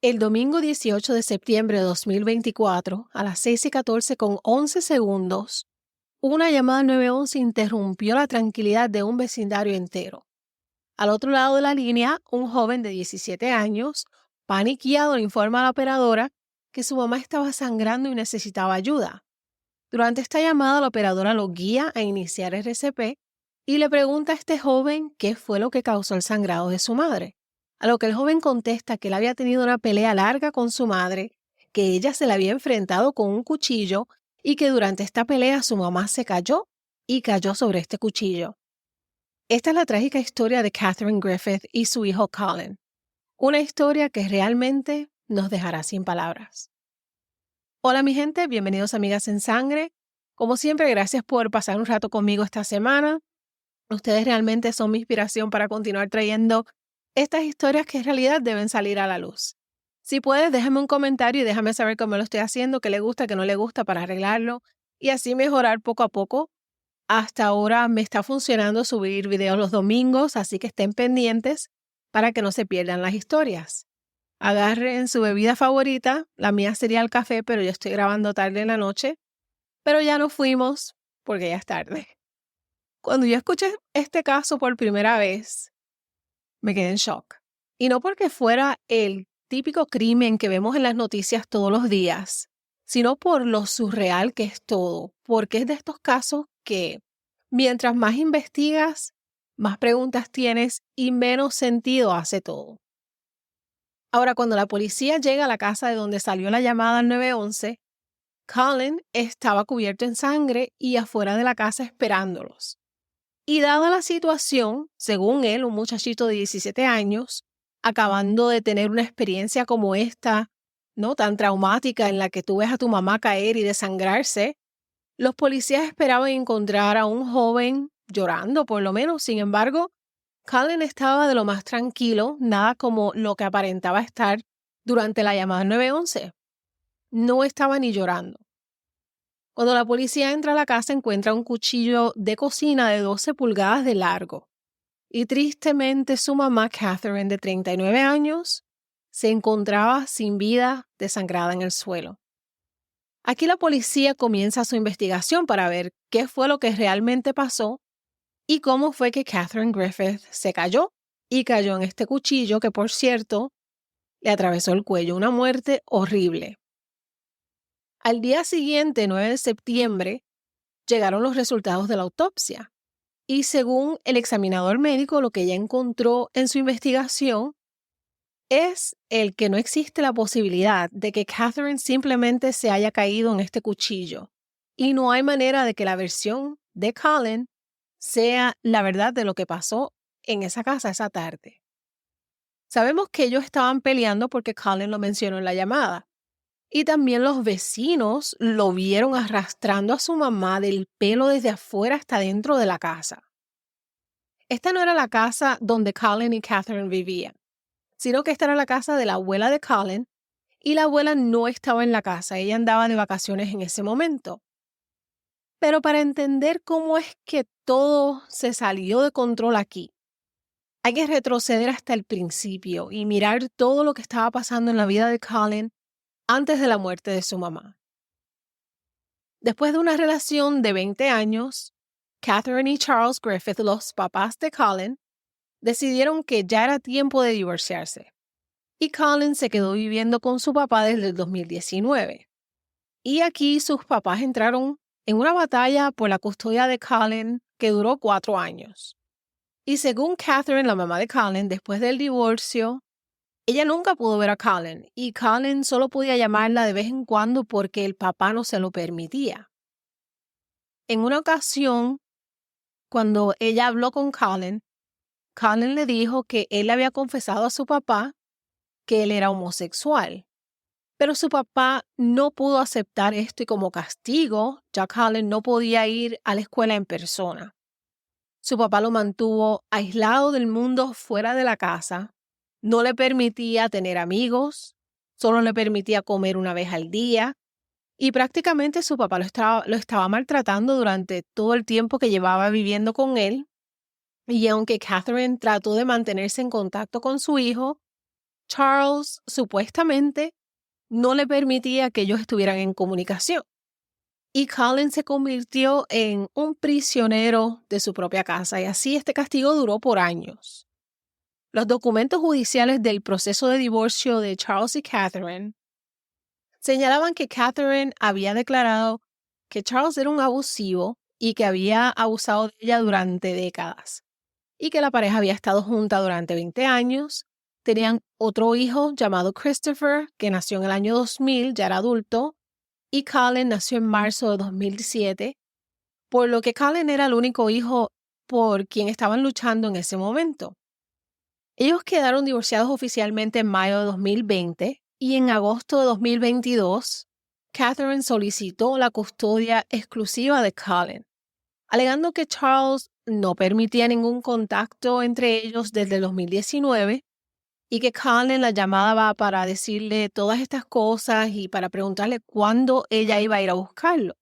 El domingo 18 de septiembre de 2024, a las 6:14:11, una llamada al 911 interrumpió la tranquilidad de un vecindario entero. Al otro lado de la línea, un joven de 17 años, paniqueado, le informa a la operadora que su mamá estaba sangrando y necesitaba ayuda. Durante esta llamada, la operadora lo guía a iniciar el RCP y le pregunta a este joven qué fue lo que causó el sangrado de su madre. A lo que el joven contesta que él había tenido una pelea larga con su madre, que ella se la había enfrentado con un cuchillo y que durante esta pelea su mamá se cayó y cayó sobre este cuchillo. Esta es la trágica historia de Katherine Griffith y su hijo Colin. Una historia que realmente nos dejará sin palabras. Hola mi gente, bienvenidos a Amigas en Sangre. Como siempre, gracias por pasar un rato conmigo esta semana. Ustedes realmente son mi inspiración para continuar trayendo estas historias que en realidad deben salir a la luz. Si puedes, déjame un comentario y déjame saber cómo lo estoy haciendo, qué le gusta, qué no le gusta para arreglarlo y así mejorar poco a poco. Hasta ahora me está funcionando subir videos los domingos, así que estén pendientes para que no se pierdan las historias. Agarren su bebida favorita, la mía sería el café, pero yo estoy grabando tarde en la noche, pero ya nos fuimos porque ya es tarde. Cuando yo escuché este caso por primera vez, me quedé en shock. Y no porque fuera el típico crimen que vemos en las noticias todos los días, sino por lo surreal que es todo, porque es de estos casos que mientras más investigas, más preguntas tienes y menos sentido hace todo. Ahora, cuando la policía llega a la casa de donde salió la llamada al 911, Colin estaba cubierto en sangre y afuera de la casa esperándolos. Y dada la situación, según él, un muchachito de 17 años, acabando de tener una experiencia como esta, ¿no? Tan traumática en la que tú ves a tu mamá caer y desangrarse, los policías esperaban encontrar a un joven llorando, por lo menos. Sin embargo, Colin estaba de lo más tranquilo, nada como lo que aparentaba estar durante la llamada 911. No estaba ni llorando. Cuando la policía entra a la casa, encuentra un cuchillo de cocina de 12 pulgadas de largo. Y tristemente su mamá, Katherine, de 39 años, se encontraba sin vida, desangrada en el suelo. Aquí la policía comienza su investigación para ver qué fue lo que realmente pasó y cómo fue que Katherine Griffith se cayó y cayó en este cuchillo que, por cierto, le atravesó el cuello, una muerte horrible. Al día siguiente, 9 de septiembre, llegaron los resultados de la autopsia. Y según el examinador médico, lo que ella encontró en su investigación es el que no existe la posibilidad de que Katherine simplemente se haya caído en este cuchillo. Y no hay manera de que la versión de Colin sea la verdad de lo que pasó en esa casa esa tarde. Sabemos que ellos estaban peleando porque Colin lo mencionó en la llamada. Y también los vecinos lo vieron arrastrando a su mamá del pelo desde afuera hasta dentro de la casa. Esta no era la casa donde Colin y Katherine vivían, sino que esta era la casa de la abuela de Colin y la abuela no estaba en la casa, ella andaba de vacaciones en ese momento. Pero para entender cómo es que todo se salió de control aquí, hay que retroceder hasta el principio y mirar todo lo que estaba pasando en la vida de Colin antes de la muerte de su mamá. Después de una relación de 20 años, Katherine y Charles Griffith, los papás de Colin, decidieron que ya era tiempo de divorciarse. Y Colin se quedó viviendo con su papá desde el 2019. Y aquí sus papás entraron en una batalla por la custodia de Colin que duró 4 años. Y según Katherine, la mamá de Colin, después del divorcio, ella nunca pudo ver a Colin y Colin solo podía llamarla de vez en cuando porque el papá no se lo permitía. En una ocasión, cuando ella habló con Colin, Colin le dijo que él le había confesado a su papá que él era homosexual. Pero su papá no pudo aceptar esto y como castigo, ya Colin no podía ir a la escuela en persona. Su papá lo mantuvo aislado del mundo fuera de la casa, no le permitía tener amigos, solo le permitía comer una vez al día y prácticamente su papá lo estaba maltratando durante todo el tiempo que llevaba viviendo con él. Y aunque Katherine trató de mantenerse en contacto con su hijo, Charles supuestamente no le permitía que ellos estuvieran en comunicación. Y Colin se convirtió en un prisionero de su propia casa y así este castigo duró por años. Los documentos judiciales del proceso de divorcio de Charles y Catherine señalaban que Catherine había declarado que Charles era un abusivo y que había abusado de ella durante décadas y que la pareja había estado junta durante 20 años. Tenían otro hijo llamado Christopher, que nació en el año 2000, ya era adulto, y Colin nació en marzo de 2007, por lo que Colin era el único hijo por quien estaban luchando en ese momento. Ellos quedaron divorciados oficialmente en mayo de 2020 y en agosto de 2022, Catherine solicitó la custodia exclusiva de Colin, alegando que Charles no permitía ningún contacto entre ellos desde el 2019 y que Colin la llamaba para decirle todas estas cosas y para preguntarle cuándo ella iba a ir a buscarlo.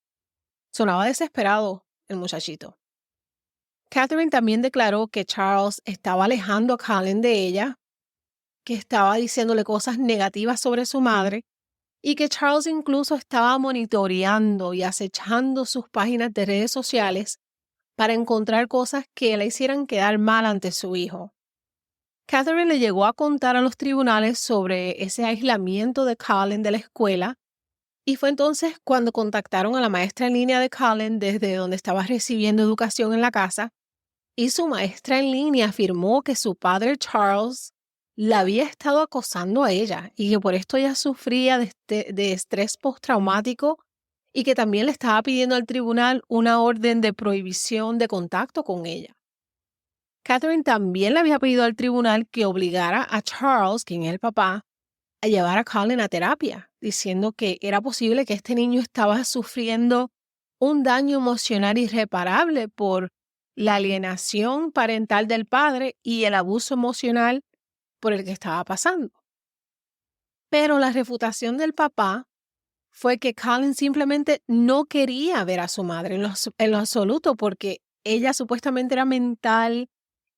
Sonaba desesperado el muchachito. Catherine también declaró que Charles estaba alejando a Colin de ella, que estaba diciéndole cosas negativas sobre su madre y que Charles incluso estaba monitoreando y acechando sus páginas de redes sociales para encontrar cosas que le hicieran quedar mal ante su hijo. Catherine le llegó a contar a los tribunales sobre ese aislamiento de Colin de la escuela y fue entonces cuando contactaron a la maestra en línea de Colin desde donde estaba recibiendo educación en la casa y su maestra en línea afirmó que su padre Charles la había estado acosando a ella y que por esto ella sufría de estrés postraumático y que también le estaba pidiendo al tribunal una orden de prohibición de contacto con ella. Catherine también le había pedido al tribunal que obligara a Charles, quien es el papá, a llevar a Colin a terapia, diciendo que era posible que este niño estaba sufriendo un daño emocional irreparable por la alienación parental del padre y el abuso emocional por el que estaba pasando. Pero la refutación del papá fue que Colin simplemente no quería ver a su madre en lo absoluto porque ella supuestamente era mental,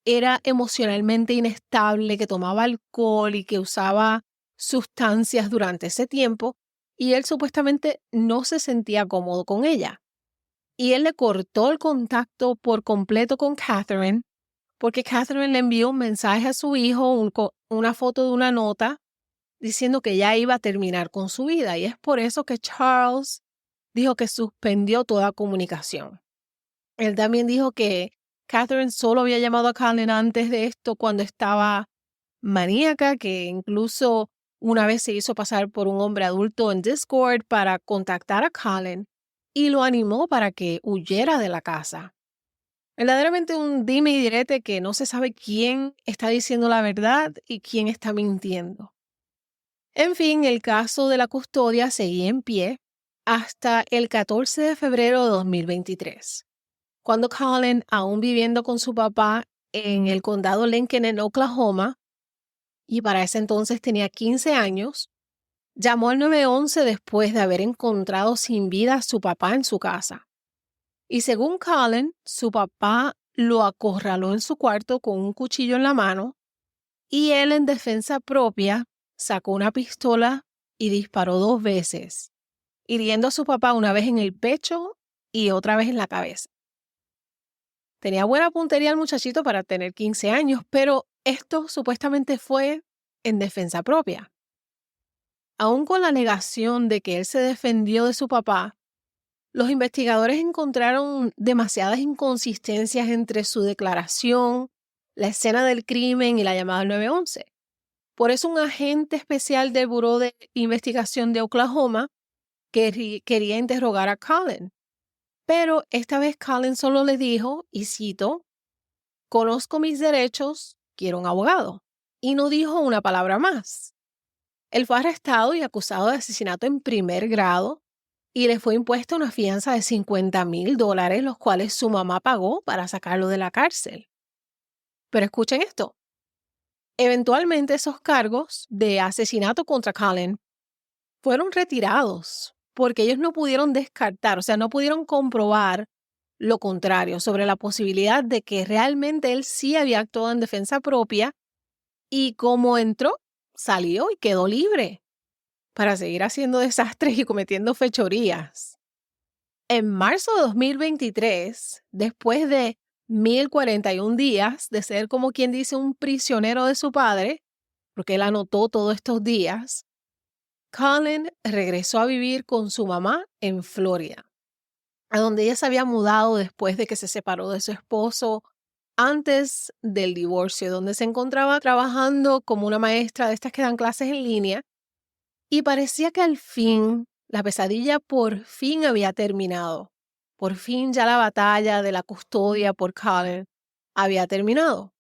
era emocionalmente inestable, que tomaba alcohol y que usaba sustancias durante ese tiempo, y él supuestamente no se sentía cómodo con ella. Y él le cortó el contacto por completo con Catherine, porque Catherine le envió un mensaje a su hijo, una foto de una nota, diciendo que ya iba a terminar con su vida. Y es por eso que Charles dijo que suspendió toda comunicación. Él también dijo que Catherine solo había llamado a Colin antes de esto cuando estaba maníaca, que incluso una vez se hizo pasar por un hombre adulto en Discord para contactar a Colin y lo animó para que huyera de la casa. Verdaderamente un dime y direte que no se sabe quién está diciendo la verdad y quién está mintiendo. En fin, el caso de la custodia seguía en pie hasta el 14 de febrero de 2023. Cuando Colin, aún viviendo con su papá en el condado Lincoln en Oklahoma, y para ese entonces tenía 15 años, llamó al 911 después de haber encontrado sin vida a su papá en su casa. Y según Colin, su papá lo acorraló en su cuarto con un cuchillo en la mano y él en defensa propia sacó una pistola y disparó 2 veces, hiriendo a su papá una vez en el pecho y otra vez en la cabeza. Tenía buena puntería el muchachito para tener 15 años, pero esto supuestamente fue en defensa propia. Aún con la negación de que él se defendió de su papá, los investigadores encontraron demasiadas inconsistencias entre su declaración, la escena del crimen y la llamada al 911. Por eso un agente especial del Buró de Investigación de Oklahoma quería interrogar a Colin. Pero esta vez Colin solo le dijo, y cito, "Conozco mis derechos, quiero un abogado", y no dijo una palabra más. Él fue arrestado y acusado de asesinato en primer grado y le fue impuesta una fianza de $50,000, los cuales su mamá pagó para sacarlo de la cárcel. Pero escuchen esto. Eventualmente esos cargos de asesinato contra Colin fueron retirados porque ellos no pudieron descartar, o sea, no pudieron comprobar lo contrario sobre la posibilidad de que realmente él sí había actuado en defensa propia y como entró salió y quedó libre para seguir haciendo desastres y cometiendo fechorías. En marzo de 2023, después de 1041 días de ser como quien dice un prisionero de su padre, porque él anotó todos estos días, Colin regresó a vivir con su mamá en Florida, a donde ella se había mudado después de que se separó de su esposo antes del divorcio, donde se encontraba trabajando como una maestra de estas que dan clases en línea, y parecía que al fin la pesadilla por fin había terminado. Por fin ya la batalla de la custodia por Colin había terminado.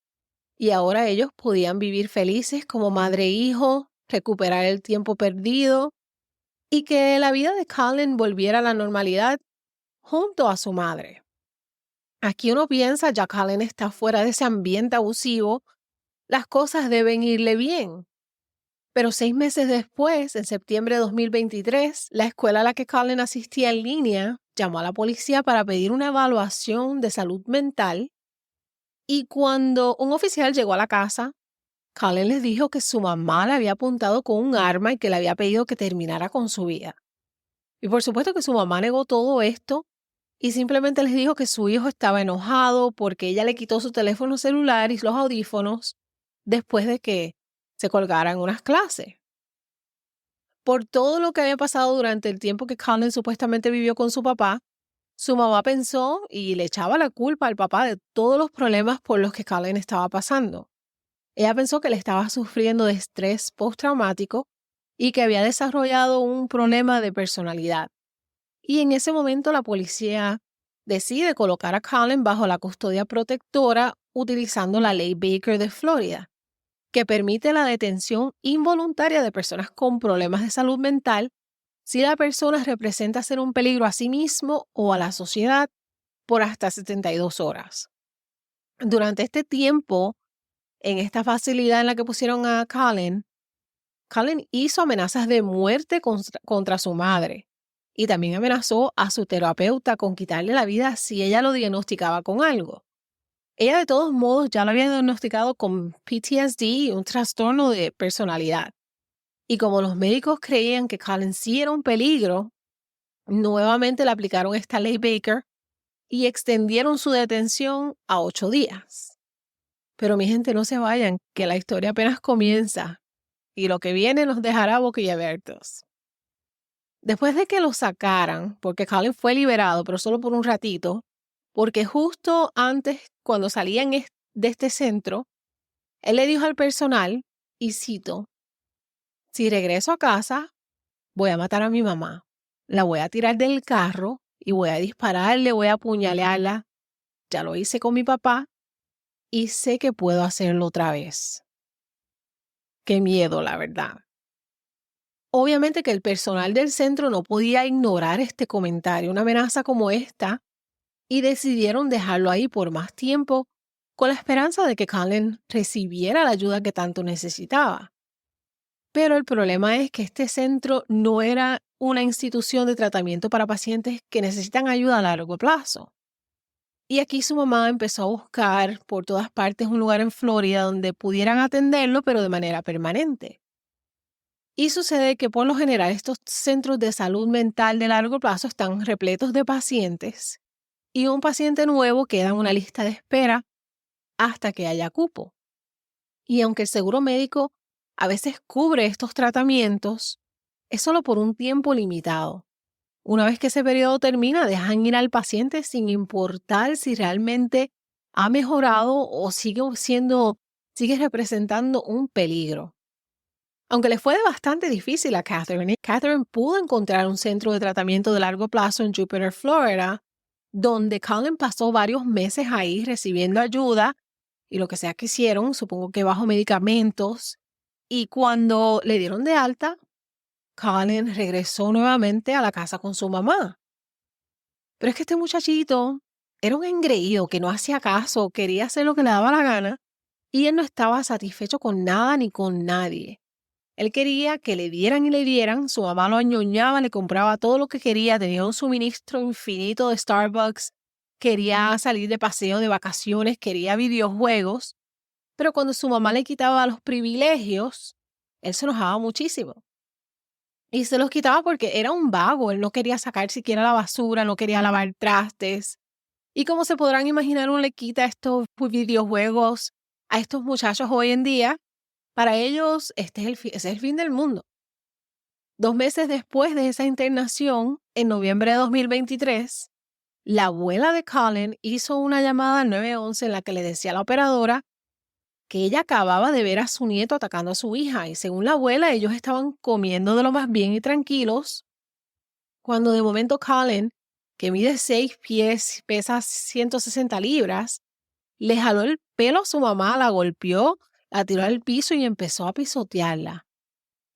Y ahora ellos podían vivir felices como madre e hijo, recuperar el tiempo perdido y que la vida de Colin volviera a la normalidad junto a su madre. Aquí uno piensa, ya Colin está fuera de ese ambiente abusivo, las cosas deben irle bien. Pero 6 meses después, en septiembre de 2023, la escuela a la que Colin asistía en línea llamó a la policía para pedir una evaluación de salud mental y cuando un oficial llegó a la casa, Colin les dijo que su mamá le había apuntado con un arma y que le había pedido que terminara con su vida. Y por supuesto que su mamá negó todo esto y simplemente les dijo que su hijo estaba enojado porque ella le quitó su teléfono celular y los audífonos después de que se colgaran unas clases. Por todo lo que había pasado durante el tiempo que Colin supuestamente vivió con su papá, su mamá pensó y le echaba la culpa al papá de todos los problemas por los que Colin estaba pasando. Ella pensó que le estaba sufriendo de estrés postraumático y que había desarrollado un problema de personalidad. Y en ese momento la policía decide colocar a Colin bajo la custodia protectora utilizando la ley Baker de Florida, que permite la detención involuntaria de personas con problemas de salud mental si la persona representa ser un peligro a sí mismo o a la sociedad por hasta 72 horas. Durante este tiempo, en esta facilidad en la que pusieron a Colin hizo amenazas de muerte contra su madre y también amenazó a su terapeuta con quitarle la vida si ella lo diagnosticaba con algo. Ella de todos modos ya lo había diagnosticado con PTSD, un trastorno de personalidad. Y como los médicos creían que Colin sí era un peligro, nuevamente le aplicaron esta ley Baker y extendieron su detención a 8 días. Pero mi gente, no se vayan, que la historia apenas comienza y lo que viene nos dejará boquiabiertos. Después de que lo sacaran, porque Colin fue liberado, pero solo por un ratito, porque justo antes, cuando salían de este centro, él le dijo al personal, y cito, si regreso a casa, voy a matar a mi mamá, la voy a tirar del carro y voy a dispararle, voy a apuñalarla. Ya lo hice con mi papá y sé que puedo hacerlo otra vez. Qué miedo, la verdad. Obviamente que el personal del centro no podía ignorar este comentario, una amenaza como esta, y decidieron dejarlo ahí por más tiempo con la esperanza de que Colin recibiera la ayuda que tanto necesitaba. Pero el problema es que este centro no era una institución de tratamiento para pacientes que necesitan ayuda a largo plazo. Y aquí su mamá empezó a buscar por todas partes un lugar en Florida donde pudieran atenderlo, pero de manera permanente. Y sucede que por lo general estos centros de salud mental de largo plazo están repletos de pacientes y un paciente nuevo queda en una lista de espera hasta que haya cupo. Y aunque el seguro médico a veces cubre estos tratamientos, es solo por un tiempo limitado. Una vez que ese periodo termina, dejan ir al paciente sin importar si realmente ha mejorado o sigue representando un peligro. Aunque le fue bastante difícil a Catherine, Catherine pudo encontrar un centro de tratamiento de largo plazo en Jupiter, Florida, donde Colin pasó varios meses ahí recibiendo ayuda y lo que sea que hicieron, supongo que bajo medicamentos. Y cuando le dieron de alta, Colin regresó nuevamente a la casa con su mamá. Pero es que este muchachito era un engreído que no hacía caso, quería hacer lo que le daba la gana y él no estaba satisfecho con nada ni con nadie. Él quería que le dieran y le dieran, su mamá lo añoñaba, le compraba todo lo que quería, tenía un suministro infinito de Starbucks, quería salir de paseo, de vacaciones, quería videojuegos, pero cuando su mamá le quitaba los privilegios, él se enojaba muchísimo. Y se los quitaba porque era un vago, él no quería sacar siquiera la basura, no quería lavar trastes. Y como se podrán imaginar, uno le quita estos videojuegos a estos muchachos hoy en día. Para ellos, ese es el fin del mundo. 2 meses después de esa internación, en noviembre de 2023, la abuela de Colin hizo una llamada al 911 en la que le decía a la operadora que ella acababa de ver a su nieto atacando a su hija. Y según la abuela, ellos estaban comiendo de lo más bien y tranquilos, cuando de momento Colin, que mide 6 pies, pesa 160 libras, le jaló el pelo a su mamá, la golpeó, la tiró al piso y empezó a pisotearla.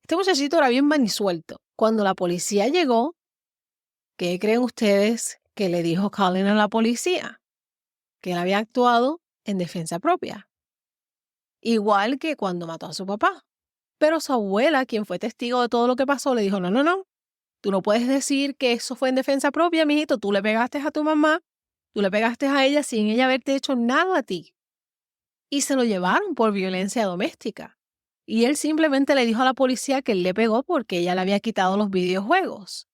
Este muchachito era bien manisuelto. Cuando la policía llegó, ¿qué creen ustedes que le dijo Colin a la policía? Que él había actuado en defensa propia, igual que cuando mató a su papá. Pero su abuela, quien fue testigo de todo lo que pasó, le dijo, no, no, no, tú no puedes decir que eso fue en defensa propia, mijito, tú le pegaste a tu mamá, tú le pegaste a ella sin ella haberte hecho nada a ti. Y se lo llevaron por violencia doméstica. Y él simplemente le dijo a la policía que él le pegó porque ella le había quitado los videojuegos.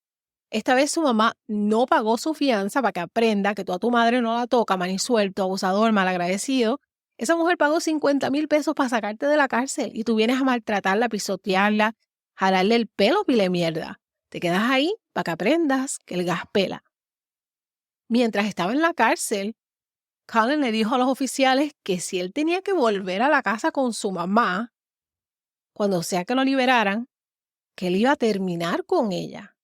Esta vez su mamá no pagó su fianza para que aprenda que tú a tu madre no la toca, manisuelto, abusador, malagradecido. Esa mujer pagó 50,000 pesos para sacarte de la cárcel y tú vienes a maltratarla, pisotearla, jalarle el pelo, pile mierda. Te quedas ahí para que aprendas que el gas pela. Mientras estaba en la cárcel, Colin le dijo a los oficiales que si él tenía que volver a la casa con su mamá, cuando sea que lo liberaran, que él iba a terminar con ella.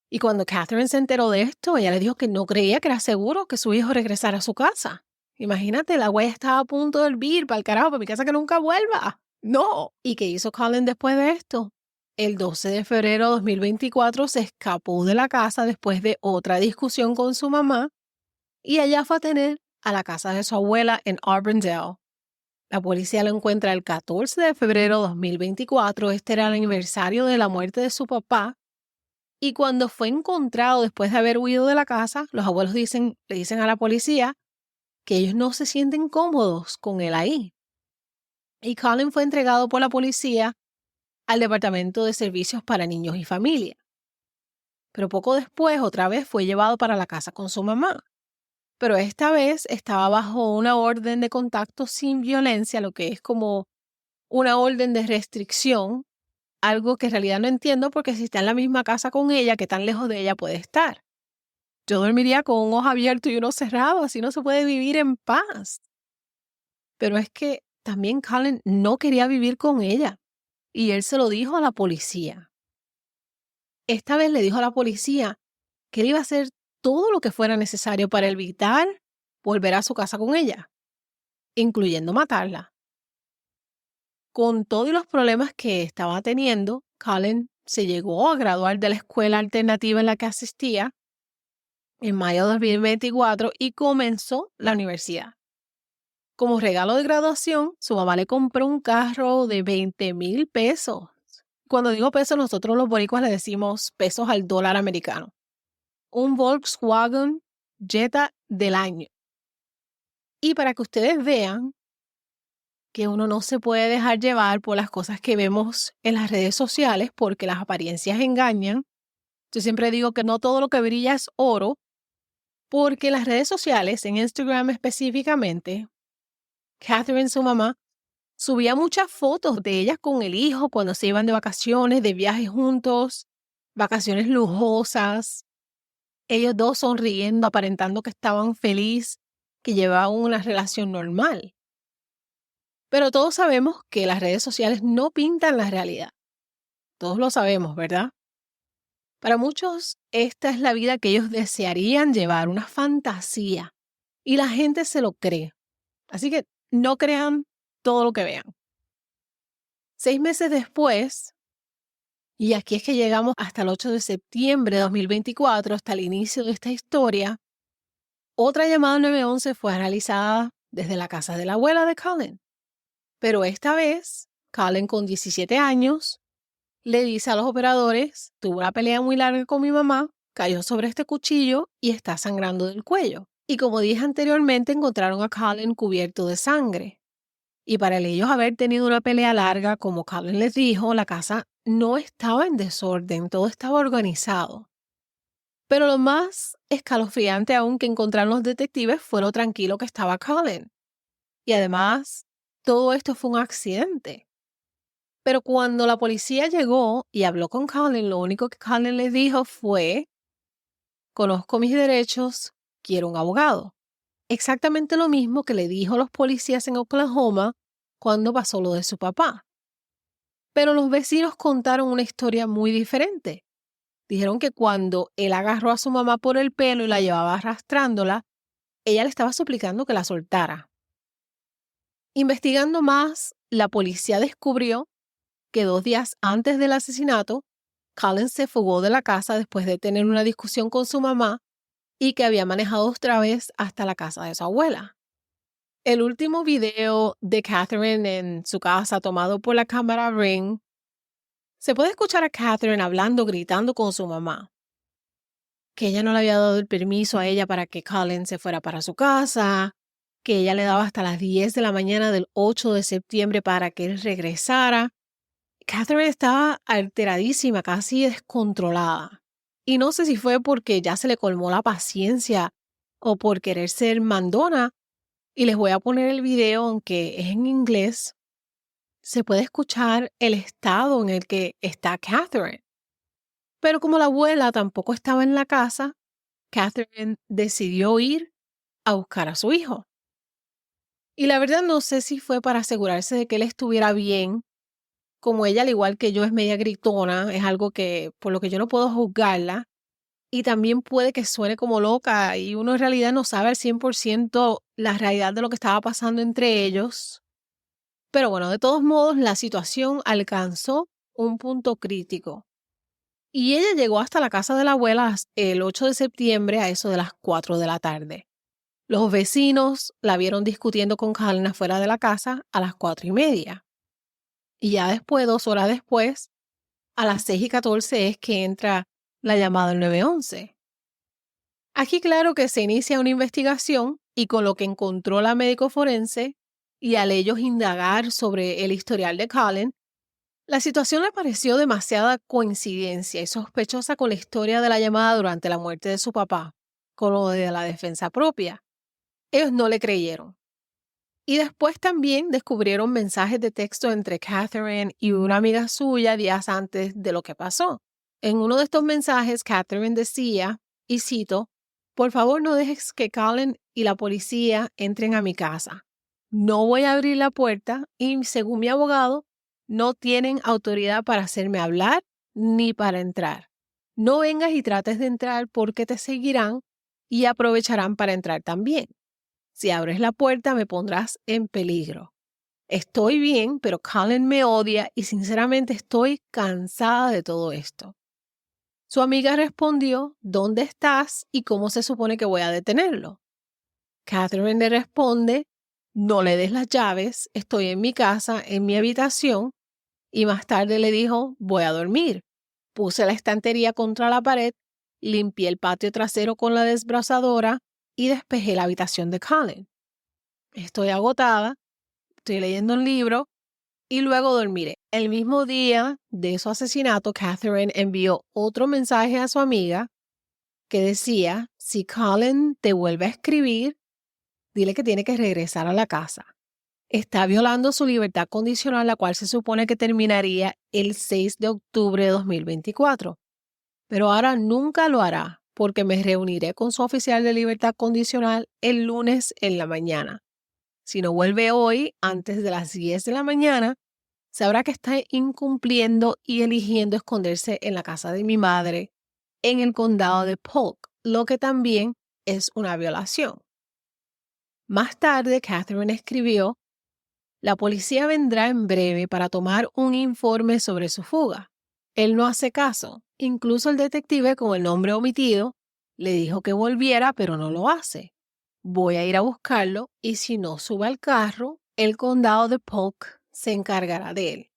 Y cuando Catherine se enteró de esto, ella le dijo que no creía que era seguro que su hijo regresara a su casa. Imagínate, la güey estaba a punto de hervir para el carajo, para mi casa que nunca vuelva. No. ¿Y qué hizo Colin después de esto? El 12 de febrero de 2024 se escapó de la casa después de otra discusión con su mamá y allá fue a tener a la casa de su abuela en Auburndale. La policía lo encuentra el 14 de febrero de 2024. Este era el aniversario de la muerte de su papá. Y cuando fue encontrado después de haber huido de la casa, los abuelos le dicen a la policía que ellos no se sienten cómodos con él ahí. Y Colin fue entregado por la policía al Departamento de Servicios para Niños y Familia. Pero poco después, otra vez fue llevado para la casa con su mamá. Pero esta vez estaba bajo una orden de contacto sin violencia, lo que es como una orden de restricción, algo que en realidad no entiendo porque si está en la misma casa con ella, ¿qué tan lejos de ella puede estar? Yo dormiría con un ojo abierto y uno cerrado, así no se puede vivir en paz. Pero es que también Colin no quería vivir con ella y él se lo dijo a la policía. Esta vez le dijo a la policía que él iba a hacer todo lo que fuera necesario para evitar volver a su casa con ella, incluyendo matarla. Con todos los problemas que estaba teniendo, Colin se llegó a graduar de la escuela alternativa en la que asistía en mayo de 2024 y comenzó la universidad. Como regalo de graduación, su mamá le compró un carro de 20,000 pesos. Cuando digo pesos, nosotros los boricuas le decimos pesos al dólar americano. Un Volkswagen Jetta del año. Y para que ustedes vean que uno no se puede dejar llevar por las cosas que vemos en las redes sociales porque las apariencias engañan. Yo siempre digo que no todo lo que brilla es oro, porque las redes sociales, en Instagram específicamente, Catherine, su mamá, subía muchas fotos de ellas con el hijo cuando se iban de vacaciones, de viajes juntos, vacaciones lujosas. Ellos dos sonriendo, aparentando que estaban felices, que llevaban una relación normal. Pero todos sabemos que las redes sociales no pintan la realidad. Todos lo sabemos, ¿verdad? Para muchos, esta es la vida que ellos desearían llevar, una fantasía. Y la gente se lo cree. Así que no crean todo lo que vean. 6 meses después, y aquí es que llegamos hasta el 8 de septiembre de 2024, hasta el inicio de esta historia, otra llamada al 911 fue realizada desde la casa de la abuela de Colin. Pero esta vez, Colin, con 17 años, le dice a los operadores, tuvo una pelea muy larga con mi mamá, cayó sobre este cuchillo y está sangrando del cuello. Y como dije anteriormente, encontraron a Colin cubierto de sangre. Y para ellos haber tenido una pelea larga, como Colin les dijo, la casa no estaba en desorden, todo estaba organizado. Pero lo más escalofriante aún que encontraron los detectives fue lo tranquilo que estaba Colin. Y además, todo esto fue un accidente. Pero cuando la policía llegó y habló con Colin, lo único que Colin les dijo fue: conozco mis derechos, quiero un abogado. Exactamente lo mismo que le dijo a los policías en Oklahoma cuando pasó lo de su papá. Pero los vecinos contaron una historia muy diferente. Dijeron que cuando él agarró a su mamá por el pelo y la llevaba arrastrándola, ella le estaba suplicando que la soltara. Investigando más, la policía descubrió que 2 días antes del asesinato, Colin se fugó de la casa después de tener una discusión con su mamá y que había manejado otra vez hasta la casa de su abuela. El último video de Catherine en su casa tomado por la cámara Ring, se puede escuchar a Catherine hablando, gritando con su mamá, que ella no le había dado el permiso a ella para que Colin se fuera para su casa, que ella le daba hasta las 10 de la mañana del 8 de septiembre para que él regresara. Catherine estaba alteradísima, casi descontrolada. Y no sé si fue porque ya se le colmó la paciencia o por querer ser mandona. Y les voy a poner el video, aunque es en inglés. Se puede escuchar el estado en el que está Catherine. Pero como la abuela tampoco estaba en la casa, Catherine decidió ir a buscar a su hijo. Y la verdad no sé si fue para asegurarse de que él estuviera bien. Como ella, al igual que yo, es media gritona, es algo que por lo que yo no puedo juzgarla. Y también puede que suene como loca y uno en realidad no sabe al 100% la realidad de lo que estaba pasando entre ellos. Pero bueno, de todos modos, la situación alcanzó un punto crítico. Y ella llegó hasta la casa de la abuela el 8 de septiembre a eso de las 4 de la tarde. Los vecinos la vieron discutiendo con Colin afuera de la casa a las 4:30. Y ya después, 2 horas después, a las 6:14 es que entra la llamada al 911. Aquí claro que se inicia una investigación y con lo que encontró la médico forense y al ellos indagar sobre el historial de Colin, la situación le pareció demasiada coincidencia y sospechosa con la historia de la llamada durante la muerte de su papá, con lo de la defensa propia. Ellos no le creyeron. Y después también descubrieron mensajes de texto entre Catherine y una amiga suya días antes de lo que pasó. En uno de estos mensajes, Catherine decía, y cito: por favor no dejes que Colin y la policía entren a mi casa. No voy a abrir la puerta y, según mi abogado, no tienen autoridad para hacerme hablar ni para entrar. No vengas y trates de entrar porque te seguirán y aprovecharán para entrar también. Si abres la puerta me pondrás en peligro. Estoy bien, pero Colin me odia y sinceramente estoy cansada de todo esto. Su amiga respondió: ¿dónde estás y cómo se supone que voy a detenerlo? Catherine le responde: no le des las llaves, estoy en mi casa, en mi habitación. Y más tarde le dijo: voy a dormir. Puse la estantería contra la pared, limpié el patio trasero con la desbrozadora y despejé la habitación de Colin. Estoy agotada, estoy leyendo un libro y luego dormiré. El mismo día de su asesinato, Catherine envió otro mensaje a su amiga que decía: si Colin te vuelve a escribir, dile que tiene que regresar a la casa. Está violando su libertad condicional, la cual se supone que terminaría el 6 de octubre de 2024. Pero ahora nunca lo hará porque me reuniré con su oficial de libertad condicional el lunes en la mañana. Si no vuelve hoy, antes de las 10 de la mañana, sabrá que está incumpliendo y eligiendo esconderse en la casa de mi madre en el condado de Polk, lo que también es una violación. Más tarde, Catherine escribió: la policía vendrá en breve para tomar un informe sobre su fuga. Él no hace caso. Incluso el detective con el nombre omitido le dijo que volviera, pero no lo hace. Voy a ir a buscarlo y si no sube al carro, el condado de Polk se encargará de él.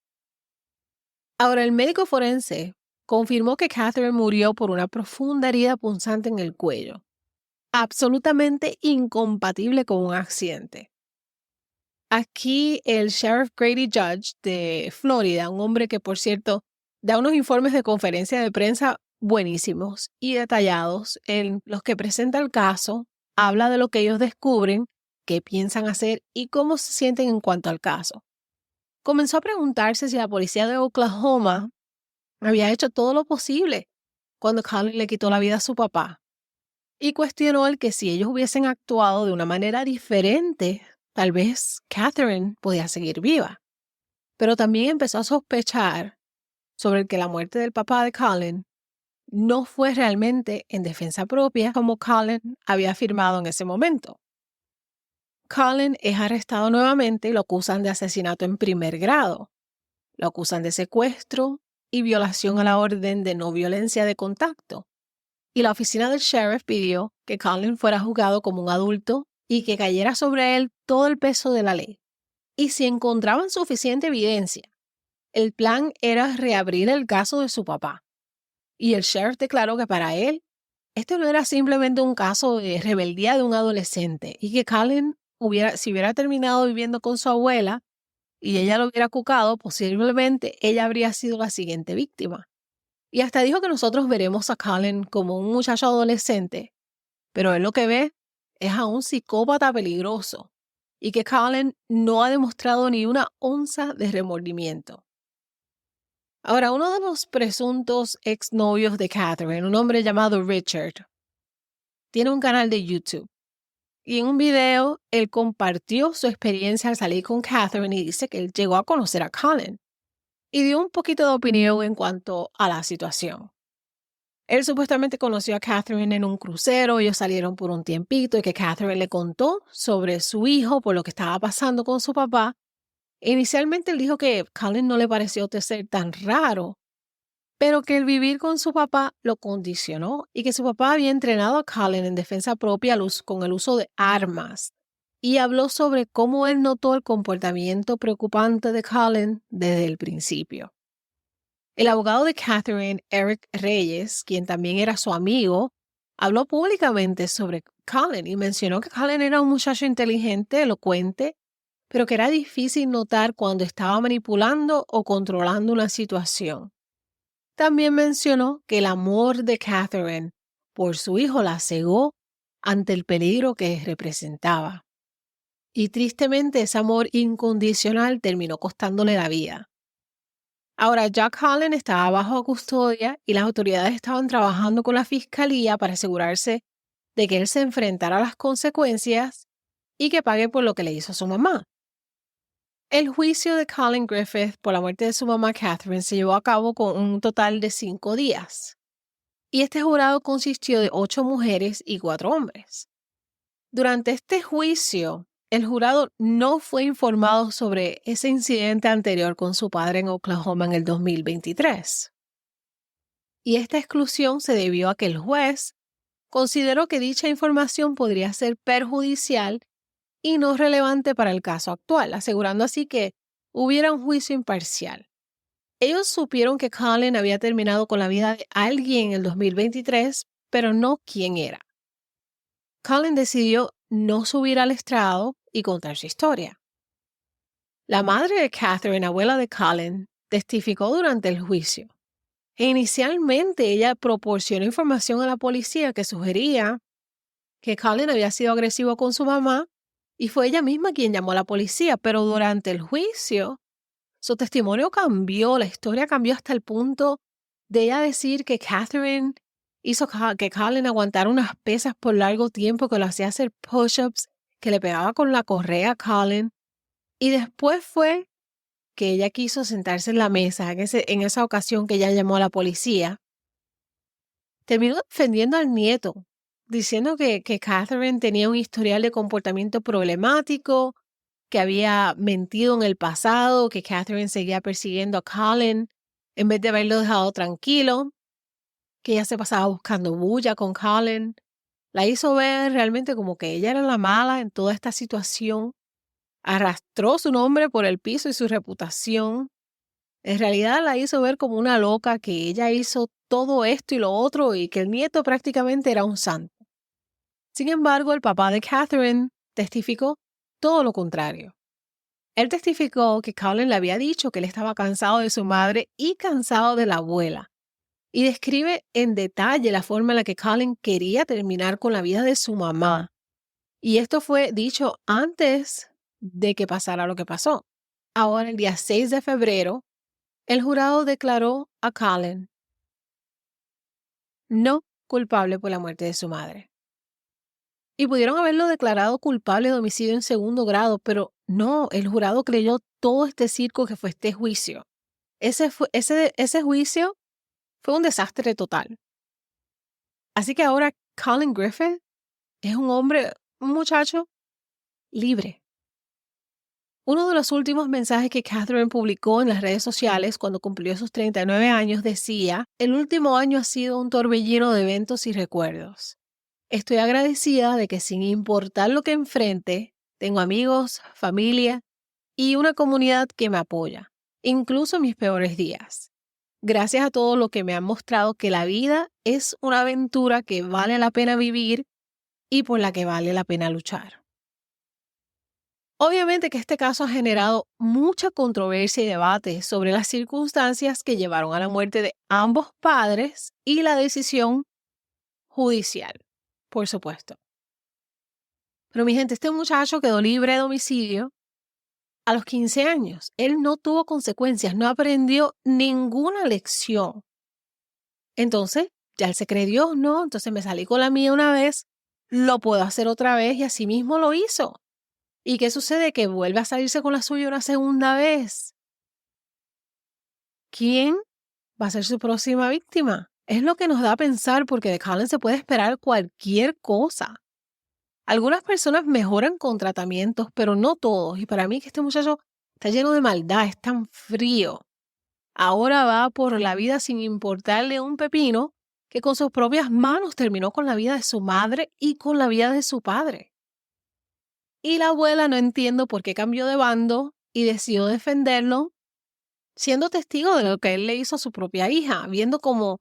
Ahora, el médico forense confirmó que Catherine murió por una profunda herida punzante en el cuello, absolutamente incompatible con un accidente. Aquí el Sheriff Grady Judge de Florida, un hombre que, por cierto, da unos informes de conferencia de prensa buenísimos y detallados en los que presenta el caso, habla de lo que ellos descubren, qué piensan hacer y cómo se sienten en cuanto al caso. Comenzó a preguntarse si la policía de Oklahoma había hecho todo lo posible cuando Colin le quitó la vida a su papá y cuestionó el que si ellos hubiesen actuado de una manera diferente, tal vez Catherine podía seguir viva. Pero también empezó a sospechar sobre que la muerte del papá de Colin no fue realmente en defensa propia como Colin había afirmado en ese momento. Colin es arrestado nuevamente y lo acusan de asesinato en primer grado. Lo acusan de secuestro y violación a la orden de no violencia de contacto. Y la oficina del sheriff pidió que Colin fuera juzgado como un adulto y que cayera sobre él todo el peso de la ley. Y si encontraban suficiente evidencia, el plan era reabrir el caso de su papá. Y el sheriff declaró que para él, este no era simplemente un caso de rebeldía de un adolescente y que Colin si hubiera terminado viviendo con su abuela y ella lo hubiera cucado, posiblemente ella habría sido la siguiente víctima. Y hasta dijo que nosotros veremos a Colin como un muchacho adolescente, pero él lo que ve es a un psicópata peligroso y que Colin no ha demostrado ni una onza de remordimiento. Ahora, uno de los presuntos exnovios de Catherine, un hombre llamado Richard, tiene un canal de YouTube. Y en un video, él compartió su experiencia al salir con Catherine y dice que él llegó a conocer a Colin. Y dio un poquito de opinión en cuanto a la situación. Él supuestamente conoció a Catherine en un crucero, ellos salieron por un tiempito y que Catherine le contó sobre su hijo por lo que estaba pasando con su papá. Inicialmente él dijo que Colin no le pareció ser tan raro, pero que el vivir con su papá lo condicionó y que su papá había entrenado a Colin en defensa propia con el uso de armas. Y habló sobre cómo él notó el comportamiento preocupante de Colin desde el principio. El abogado de Catherine, Eric Reyes, quien también era su amigo, habló públicamente sobre Colin y mencionó que Colin era un muchacho inteligente, elocuente, pero que era difícil notar cuando estaba manipulando o controlando una situación. También mencionó que el amor de Catherine por su hijo la cegó ante el peligro que representaba. Y tristemente ese amor incondicional terminó costándole la vida. Ahora, Jack Colin estaba bajo custodia y las autoridades estaban trabajando con la fiscalía para asegurarse de que él se enfrentara a las consecuencias y que pague por lo que le hizo a su mamá. El juicio de Colin Griffith por la muerte de su mamá Catherine se llevó a cabo con un total de 5 días. Y este jurado consistió de 8 mujeres y 4 hombres. Durante este juicio, el jurado no fue informado sobre ese incidente anterior con su padre en Oklahoma en el 2023. Y esta exclusión se debió a que el juez consideró que dicha información podría ser perjudicial y no relevante para el caso actual, asegurando así que hubiera un juicio imparcial. Ellos supieron que Colin había terminado con la vida de alguien en el 2023, pero no quién era. Colin decidió no subir al estrado y contar su historia. La madre de Catherine, abuela de Colin, testificó durante el juicio. Inicialmente ella proporcionó información a la policía que sugería que Colin había sido agresivo con su mamá y fue ella misma quien llamó a la policía, pero durante el juicio su testimonio cambió, la historia cambió hasta el punto de ella decir que Catherine hizo que Colin aguantara unas pesas por largo tiempo, que lo hacía hacer push-ups, que le pegaba con la correa a Colin. Y después fue que ella quiso sentarse en la mesa, en esa ocasión que ella llamó a la policía. Terminó defendiendo al nieto, diciendo que Catherine tenía un historial de comportamiento problemático, que había mentido en el pasado, que Catherine seguía persiguiendo a Colin en vez de haberlo dejado tranquilo, que ella se pasaba buscando bulla con Colin. La hizo ver realmente como que ella era la mala en toda esta situación. Arrastró su nombre por el piso y su reputación. En realidad la hizo ver como una loca, que ella hizo todo esto y lo otro y que el nieto prácticamente era un santo. Sin embargo, el papá de Catherine testificó todo lo contrario. Él testificó que Colin le había dicho que él estaba cansado de su madre y cansado de la abuela. Y describe en detalle la forma en la que Colin quería terminar con la vida de su mamá. Y esto fue dicho antes de que pasara lo que pasó. Ahora, el día 6 de febrero, el jurado declaró a Colin no culpable por la muerte de su madre. Y pudieron haberlo declarado culpable de homicidio en segundo grado, pero no, el jurado creyó todo este circo que fue este juicio. Ese juicio fue un desastre total. Así que ahora Colin Griffith es un muchacho libre. Uno de los últimos mensajes que Catherine publicó en las redes sociales cuando cumplió sus 39 años decía: el último año ha sido un torbellino de eventos y recuerdos. Estoy agradecida de que sin importar lo que enfrente, tengo amigos, familia y una comunidad que me apoya, incluso en mis peores días. Gracias a todo lo que me han mostrado que la vida es una aventura que vale la pena vivir y por la que vale la pena luchar. Obviamente que este caso ha generado mucha controversia y debate sobre las circunstancias que llevaron a la muerte de ambos padres y la decisión judicial, por supuesto. Pero mi gente, este muchacho quedó libre de homicidio a los 15 años. Él no tuvo consecuencias, no aprendió ninguna lección. Entonces, ya él se creyó, ¿no? Entonces me salí con la mía una vez, lo puedo hacer otra vez y así mismo lo hizo. ¿Y qué sucede? Que vuelve a salirse con la suya una segunda vez. ¿Quién va a ser su próxima víctima? Es lo que nos da a pensar porque de Colin se puede esperar cualquier cosa. Algunas personas mejoran con tratamientos, pero no todos. Y para mí que este muchacho está lleno de maldad, es tan frío. Ahora va por la vida sin importarle un pepino que con sus propias manos terminó con la vida de su madre y con la vida de su padre. Y la abuela no entiendo por qué cambió de bando y decidió defenderlo, siendo testigo de lo que él le hizo a su propia hija, viendo cómo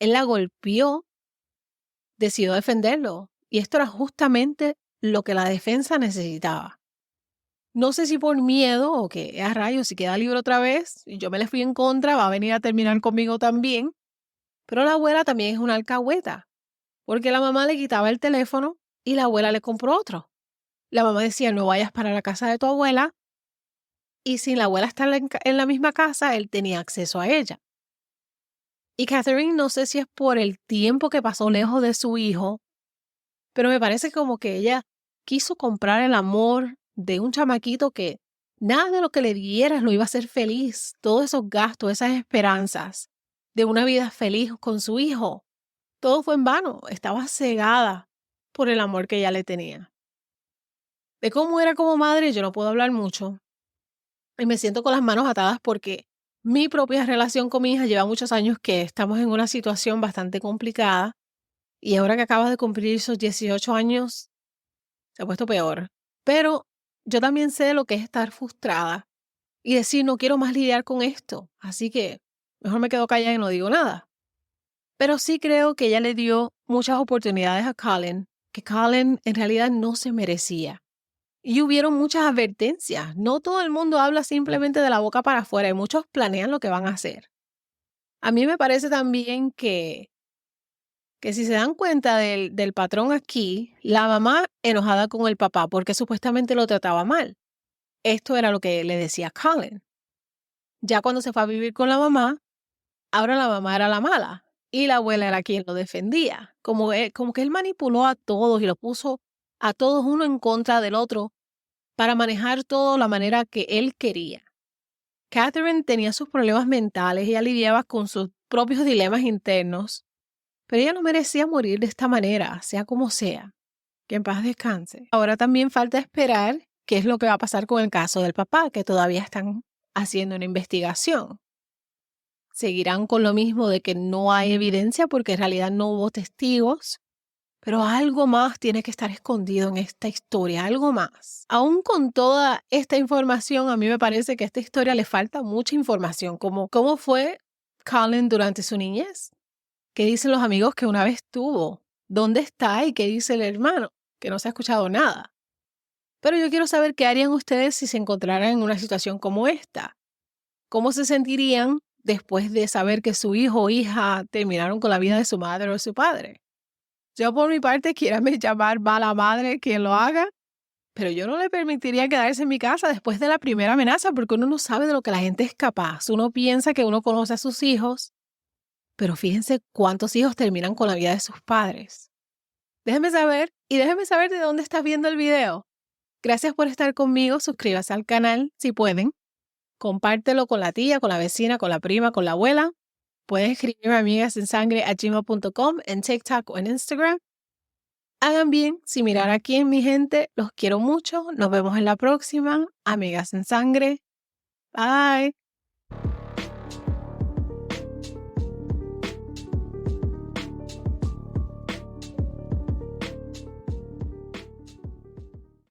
él la golpeó, decidió defenderlo. Y esto era justamente lo que la defensa necesitaba. No sé si por miedo o que a rayos, si queda libre otra vez y yo me le fui en contra, va a venir a terminar conmigo también. Pero la abuela también es una alcahueta, porque la mamá le quitaba el teléfono y la abuela le compró otro. La mamá decía, no vayas para la casa de tu abuela, y sin la abuela estar en la misma casa, él tenía acceso a ella. Y Catherine, no sé si es por el tiempo que pasó lejos de su hijo, pero me parece como que ella quiso comprar el amor de un chamaquito que nada de lo que le dieras lo iba a hacer feliz. Todos esos gastos, esas esperanzas de una vida feliz con su hijo, todo fue en vano. Estaba cegada por el amor que ella le tenía. De cómo era como madre, yo no puedo hablar mucho. Y me siento con las manos atadas porque mi propia relación con mi hija lleva muchos años que estamos en una situación bastante complicada. Y ahora que acaba de cumplir esos 18 años, se ha puesto peor. Pero yo también sé lo que es estar frustrada y decir, no quiero más lidiar con esto. Así que mejor me quedo callada y no digo nada. Pero sí creo que ella le dio muchas oportunidades a Colin, que Colin en realidad no se merecía. Y hubieron muchas advertencias. No todo el mundo habla simplemente de la boca para afuera y muchos planean lo que van a hacer. A mí me parece también que si se dan cuenta del patrón aquí, la mamá enojada con el papá porque supuestamente lo trataba mal. Esto era lo que le decía Colin. Ya cuando se fue a vivir con la mamá, ahora la mamá era la mala y la abuela era quien lo defendía. Como que él manipuló a todos y lo puso a todos uno en contra del otro para manejar todo la manera que él quería. Catherine tenía sus problemas mentales y lidiaba con sus propios dilemas internos, pero ella no merecía morir de esta manera, sea como sea. Que en paz descanse. Ahora también falta esperar qué es lo que va a pasar con el caso del papá, que todavía están haciendo una investigación. Seguirán con lo mismo de que no hay evidencia porque en realidad no hubo testigos, pero algo más tiene que estar escondido en esta historia, algo más. Aún con toda esta información, a mí me parece que a esta historia le falta mucha información, como cómo fue Colin durante su niñez. ¿Qué dicen los amigos que una vez tuvo? ¿Dónde está y qué dice el hermano? Que no se ha escuchado nada. Pero yo quiero saber qué harían ustedes si se encontraran en una situación como esta. ¿Cómo se sentirían después de saber que su hijo o hija terminaron con la vida de su madre o de su padre? Yo por mi parte, quiérame llamar mala madre quien lo haga, pero yo no le permitiría quedarse en mi casa después de la primera amenaza, porque uno no sabe de lo que la gente es capaz. Uno piensa que uno conoce a sus hijos, pero fíjense cuántos hijos terminan con la vida de sus padres. Déjenme saber y déjenme saber de dónde estás viendo el video. Gracias por estar conmigo. Suscríbase al canal si pueden. Compártelo con la tía, con la vecina, con la prima, con la abuela. Pueden escribirme a amigasensangre@gmail.com en TikTok o en Instagram. Hagan bien si mirar aquí en mi gente. Los quiero mucho. Nos vemos en la próxima. Amigas en Sangre. Bye.